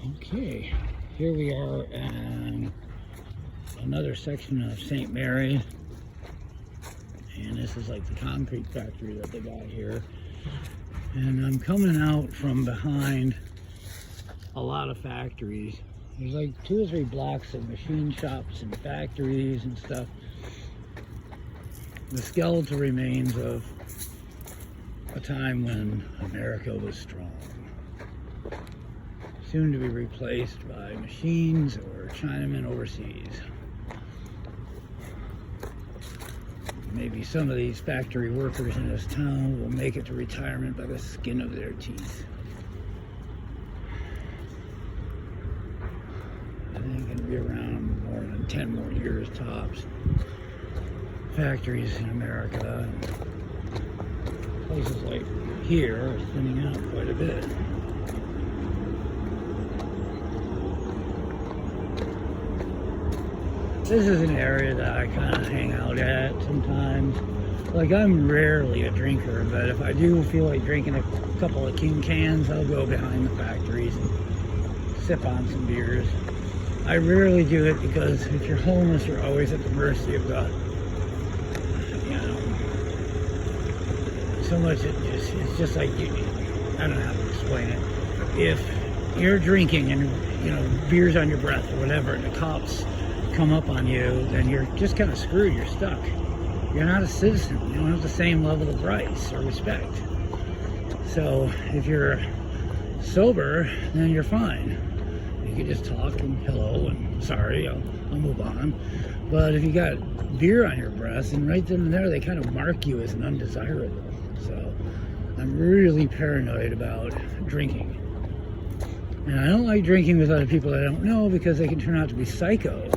Okay, here we are in another section of St. Mary, and this is like the concrete factory that they got here. And I'm coming out from behind a lot of factories. There's like 2 or 3 blocks of machine shops and factories and stuff. The skeletal remains of a time when America was strong, soon to be replaced by machines or Chinamen overseas. Maybe some of these factory workers in this town will make it to retirement by the skin of their teeth. I think it'll be around more than 10 more years tops. Factories in America and places like here are thinning out quite a bit. This is an area that I kind of hang out at sometimes. Like, I'm rarely a drinker, but if I do feel like drinking a couple of King Cans, I'll go behind the factories and sip on some beers. I rarely do it because if you're homeless, you're always at the mercy of the, so much it's just like, I don't know how to explain it. If you're drinking and, beer's on your breath or whatever, and the cops come up on you, then you're just kind of screwed. You're stuck. You're not a citizen. You don't have the same level of rights or respect. So if you're sober, then you're fine. You can just talk and hello and sorry, I'll move on. But if you got beer on your breath, and right then and there they kind of mark you as an undesirable. So I'm really paranoid about drinking. And I don't like drinking with other people that I don't know because they can turn out to be psycho,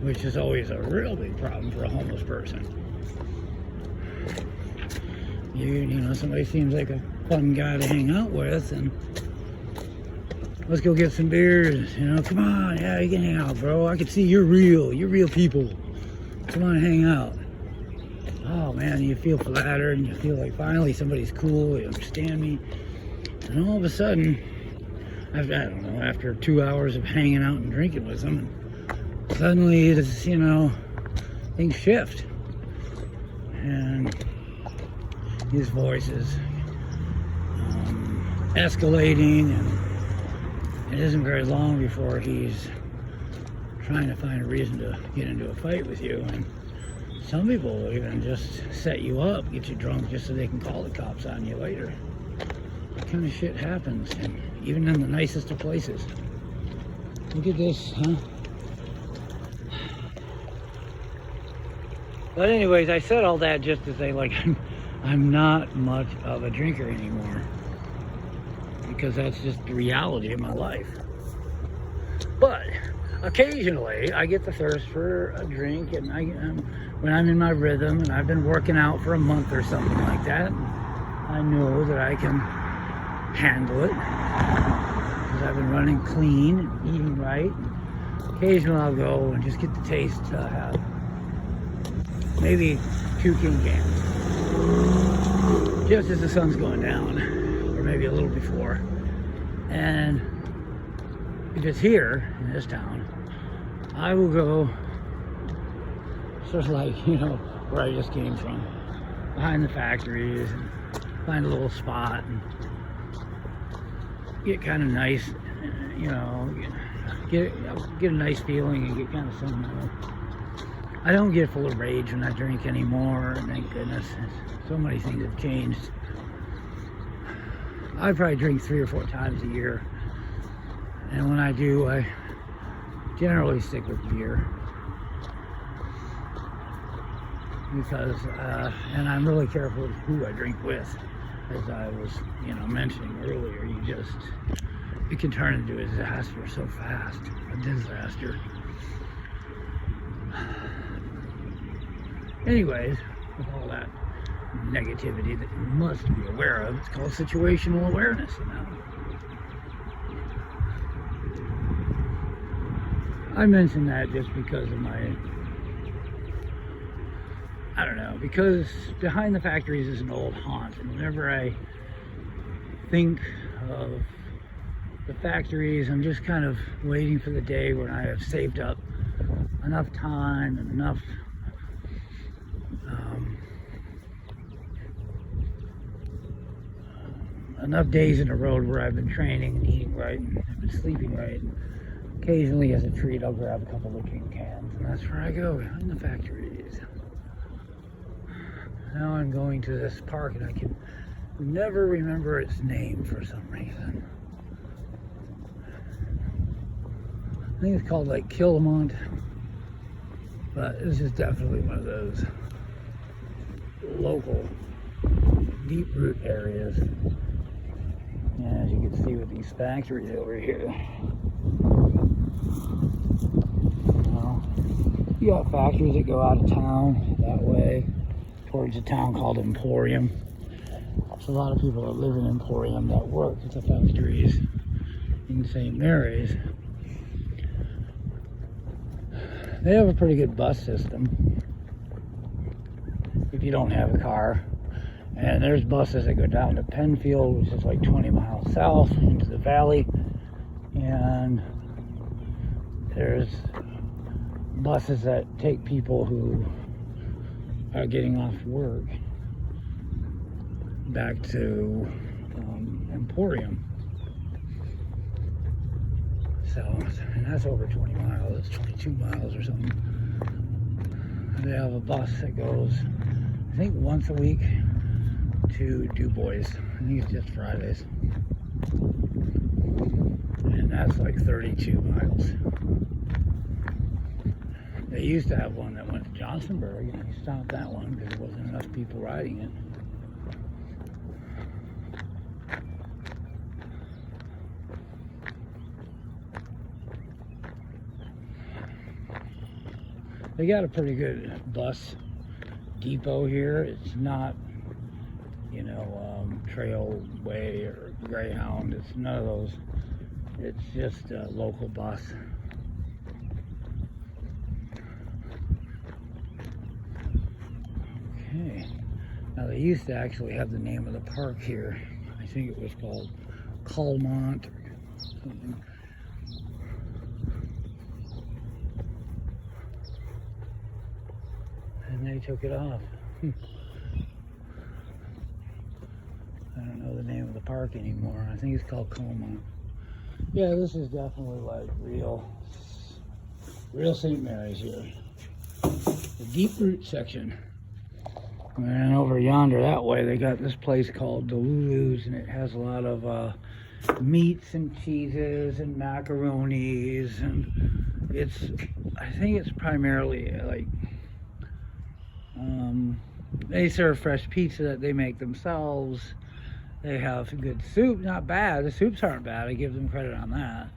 which is always a real big problem for a homeless person. Somebody seems like a fun guy to hang out with, and let's go get some beers, come on, yeah, you can hang out, bro. I can see you're real people. Come on, hang out. Oh man, you feel flattered and you feel like finally somebody's cool, they understand me. And all of a sudden, after 2 hours of hanging out and drinking with them, and suddenly it's, things shift. And his voice is escalating, and it isn't very long before he's trying to find a reason to get into a fight with you. And some people will even just set you up, get you drunk just so they can call the cops on you later. That kind of shit happens, and even in the nicest of places. Look at this, huh? But anyways, I said all that just to say, like, I'm not much of a drinker anymore, because that's just the reality of my life. But occasionally I get the thirst for a drink, and when I'm in my rhythm and I've been working out for a month or something like that, I know that I can handle it because I've been running clean and eating right. Occasionally I'll go and just get the taste to have maybe 2 King Cans just as the sun's going down, or maybe a little before. And if it's here in this town, I will go sort of like, where I just came from, behind the factories, and find a little spot and get kind of nice, get a nice feeling and get kind of some. I don't get full of rage when I drink anymore, thank goodness. So many things have changed. I probably drink 3 or 4 times a year, and when I do, I generally stick with beer because, and I'm really careful with who I drink with. As I was, mentioning earlier, it can turn into a disaster so fast, a disaster. Anyways, with all that negativity that you must be aware of, it's called situational awareness, I mention that just because of my, because behind the factories is an old haunt, and whenever I think of the factories. I'm just kind of waiting for the day when I have saved up enough time and enough days in a road where I've been training and eating right and I've been sleeping right. And occasionally, as a treat, I'll grab a couple of King cans, and that's where I go, in the factories. Now I'm going to this park, and I can never remember its name for some reason. I think it's called like Killamont, but this is definitely one of those local deep root areas. And as you can see with these factories over here, you got factories that go out of town that way towards a town called Emporium. There's a lot of people that live in Emporium that work at the factories in St. Mary's. They have a pretty good bus system if you don't have a car. And there's buses that go down to Penfield, which is like 20 miles south into the valley. And there's buses that take people who are getting off work back to Emporium. So, and that's over 20 miles, it's 22 miles or something. They have a bus that goes, I think, once a week to Du Bois. I think it's just Fridays. And that's like 32 miles. They used to have one that went to Johnsonburg, and they stopped that one because there wasn't enough people riding it. They got a pretty good bus depot here. It's not, you know, Trailway or Greyhound. It's none of those. It's just a local bus. Okay. Now they used to actually have the name of the park here. I think it was called Calmont or something. And they took it off. I don't know the name of the park anymore. I think it's called Calmont. Yeah, this is definitely like real St. Mary's here. The deep root section. And over yonder that way, they got this place called Delulu's, and it has a lot of meats and cheeses and macaronis, and I think it's primarily like they serve fresh pizza that they make themselves. They have good soup, not bad. The soups aren't bad. I give them credit on that.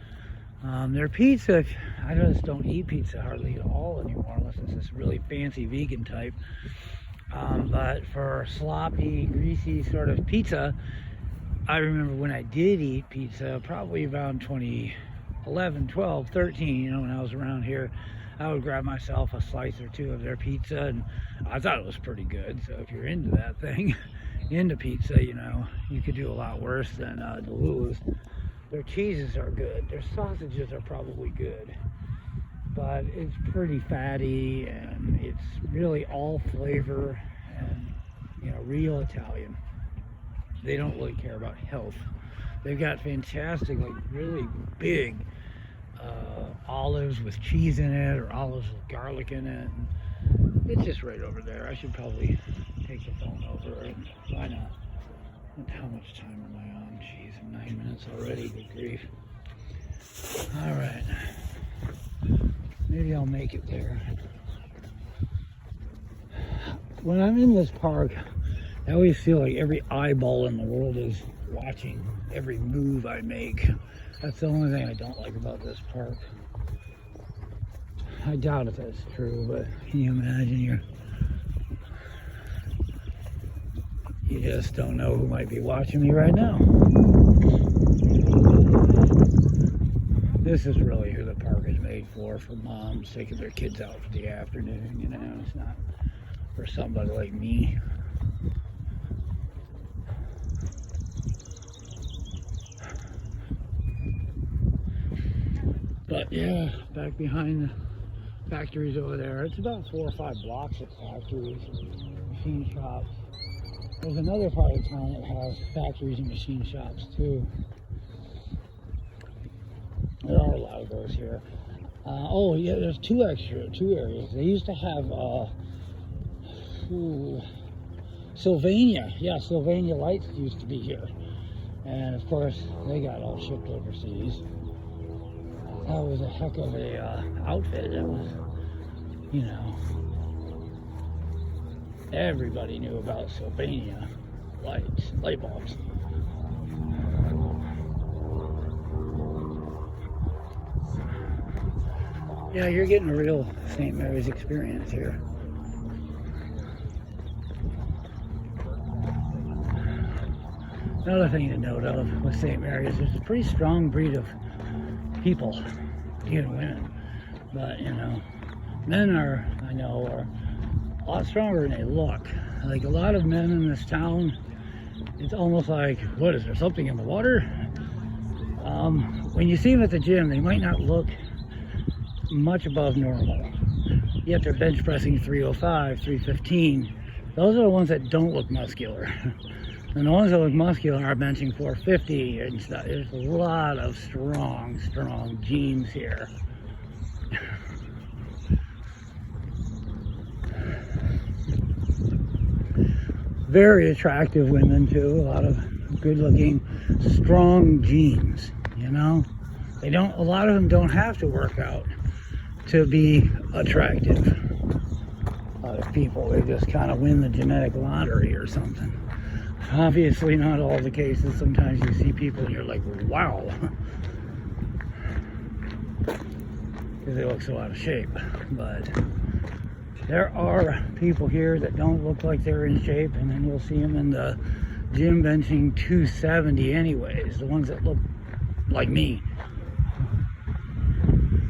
Their pizza, I just don't eat pizza hardly at all anymore, unless it's this really fancy vegan type. But for sloppy, greasy sort of pizza, I remember when I did eat pizza, probably around 2011, 12, 13, you know, when I was around here, I would grab myself a slice or two of their pizza, and I thought it was pretty good. So if you're into that thing, into pizza, you know, you could do a lot worse than Delulu's. Their cheeses are good. Their sausages are probably good. But it's pretty fatty, and it's really all flavor and, you know, real Italian. They don't really care about health. They've got fantastic, like really big olives with cheese in it, or olives with garlic in it. And it's just right over there. I should probably take the phone over and why not? How much time am I on? Jeez, 9 minutes already. Good grief. All right. Maybe I'll make it there. When I'm in this park, I always feel like every eyeball in the world is watching every move I make. That's the only thing I don't like about this park. I doubt if that's true, but can you imagine you just don't know who might be watching me right now. This is really who the park is made for moms taking their kids out for the afternoon, you know. It's not for somebody like me. But yeah, back behind the factories over there, it's about 4 or 5 blocks of factories, machine shops. There's another part of town that has factories and machine shops too. There are a lot of those here. Oh yeah, there's two areas. They used to have Sylvania. Yeah, Sylvania Lights used to be here. And of course, they got all shipped overseas. That was a heck of a outfit. That was, you know, everybody knew about Sylvania lights, light bulbs. Yeah, you're getting a real St. Mary's experience here. Another thing to note of with St. Mary's, there's a pretty strong breed of people, even women. But, you know, men are, I know, are a lot stronger than they look. Like a lot of men in this town, it's almost like, what, is there something in the water? When you see them at the gym, they might not look much above normal. Yet they're bench pressing 305, 315. Those are the ones that don't look muscular. And the ones that look muscular are benching 450 and stuff. There's a lot of strong genes here. Very attractive women too. A lot of good-looking, strong genes. You know, they don't. A lot of them don't have to work out to be attractive. Other people, they just kind of win the genetic lottery or something. Obviously not all the cases. Sometimes you see people and you're like, wow, because they look so out of shape. But there are people here that don't look like they're in shape, and then you'll see them in the gym benching 270 anyways, the ones that look like me.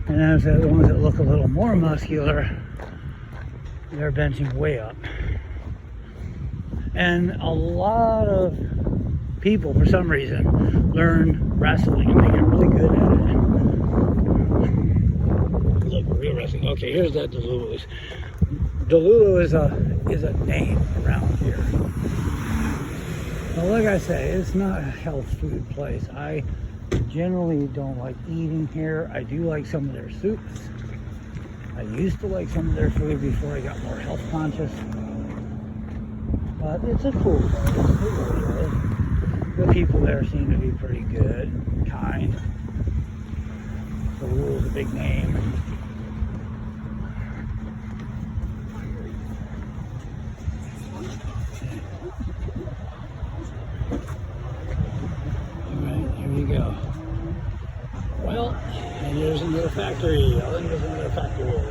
And as the ones that look a little more muscular, they're benching way up. And a lot of people, for some reason, learn wrestling and they get really good at it. Look, real wrestling. Okay, here's that Delulu's. Delulu is a name around here. Well, like I say, it's not a health food place. I generally don't like eating here. I do like some of their soups. I used to like some of their food before I got more health conscious. But it's a cool place. The people there seem to be pretty good, kind. Delulu's a big name. Alright, here you go. Well, and there's another factory. I think there's another factory.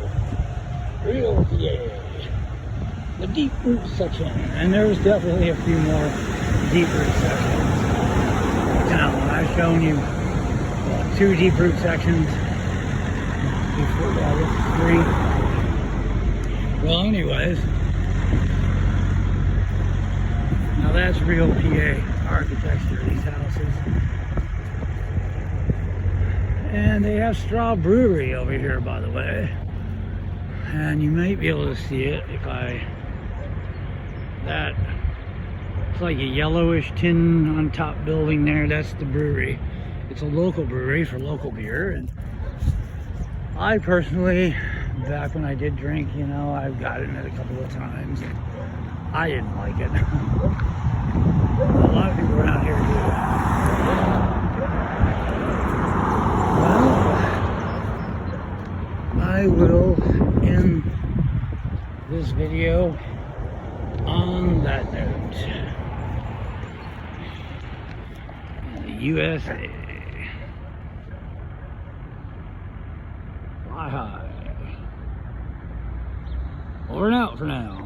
Real PA. The deep root section, and there's definitely a few more deep root sections. Now, I've shown you 2 deep root sections before that, 3. Well, anyways, now that's real PA architecture, these houses. And they have Straw Brewery over here, by the way. And you might be able to see it if that, it's like a yellowish tin on top building there. That's the brewery. It's a local brewery for local beer. And I personally, back when I did drink, you know, I've gotten it a couple of times. I didn't like it. A lot of people around here do. Well, I will end this video on that note. The USA. Fly high. Over and out for now.